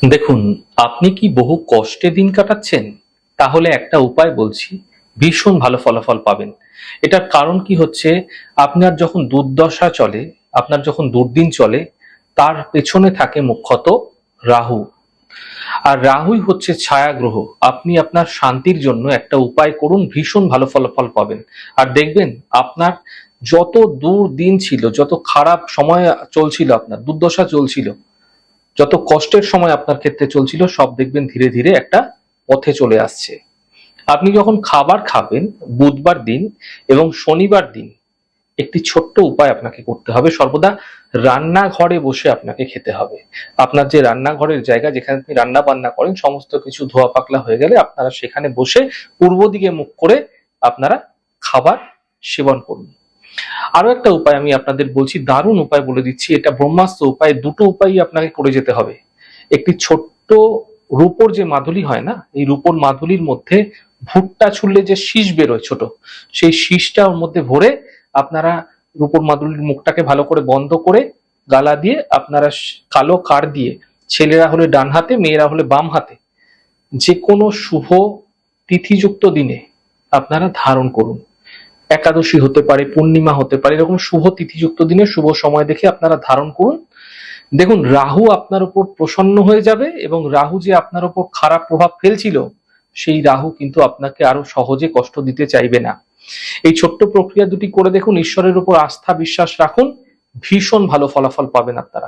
দেখুন, আপনি কি বহু কষ্টে দিন কাটাচ্ছেন? তাহলে একটা উপায় বলছি, ভীষণ ভালো ফলাফল পাবেন। এটার কারণ কি হচ্ছে, আপনার যখন দুর্দশা চলে, আপনার যখন দুর্দিন চলে, তার পেছনে থাকে মুখ্যত রাহু। আর রাহুই হচ্ছে ছায়া গ্রহ। আপনি আপনার শান্তির জন্য একটা উপায় করুন, ভীষণ ভালো ফলাফল পাবেন। আর দেখবেন আপনার যত দুর্দিন ছিল, যত খারাপ সময় চলছিল, আপনার দুর্দশা চলছিল, যত কষ্টের সময় আপনার ক্ষেত্রে চলছিল, সব দেখবেন ধীরে ধীরে একটা পথে চলে আসছে। আপনি যখন খাবার খাবেন, বুধবার দিন এবং শনিবার দিন একটি ছোট্ট উপায় আপনাকে করতে হবে। সর্বদা রান্নাঘরে বসে আপনাকে খেতে হবে। আপনার যে রান্নাঘরের জায়গা, যেখানে আপনি রান্না বান্না করেন, সমস্ত কিছু ধোয়া পাকলা হয়ে গেলে আপনারা সেখানে বসে পূর্ব দিকে মুখ করে আপনারা খাবার সেবন করুন। আরো একটা উপায় আমি আপনাদের বলছি, দারুণ উপায় বলে দিচ্ছি, এটা ব্রহ্মাস্ত্র উপায়। দুটো উপায়ই আপনাকে করে যেতে হবে। একটি ছোট্ট রূপোর যে মাদুলি হয় না, এই রূপোর মাদুলির মধ্যে ভুট্টা ছুললে যে শীষ বেরোয় ছোট, সেই শীষটা ওর মধ্যে ভরে আপনারা রূপোর মাদুলির মুখটাকে ভালো করে বন্ধ করে গালা দিয়ে আপনারা কালো কার দিয়ে, ছেলেরা হলে ডান হাতে, মেয়েরা হলে বাম হাতে, যে কোনো শুভ তিথিযুক্ত দিনে আপনারা ধারণ করুন। একাদশী হতে পারে, পূর্ণিমা হতে পারে, এরকম শুভ তিথিযুক্ত দিনে শুভ সময় দেখে আপনারা ধারণ করুন। দেখুন, রাহু আপনার উপর প্রসন্ন হয়ে যাবে এবং রাহু যে আপনার উপর খারাপ প্রভাব ফেলছিল, সেই রাহু কিন্তু আপনাকে আরো সহজে কষ্ট দিতে চাইবে না। এই ছোট্ট প্রক্রিয়া দুটি করে দেখুন, ঈশ্বরের উপর আস্থা বিশ্বাস রাখুন, ভীষণ ভালো ফলাফল পাবেন আপনারা।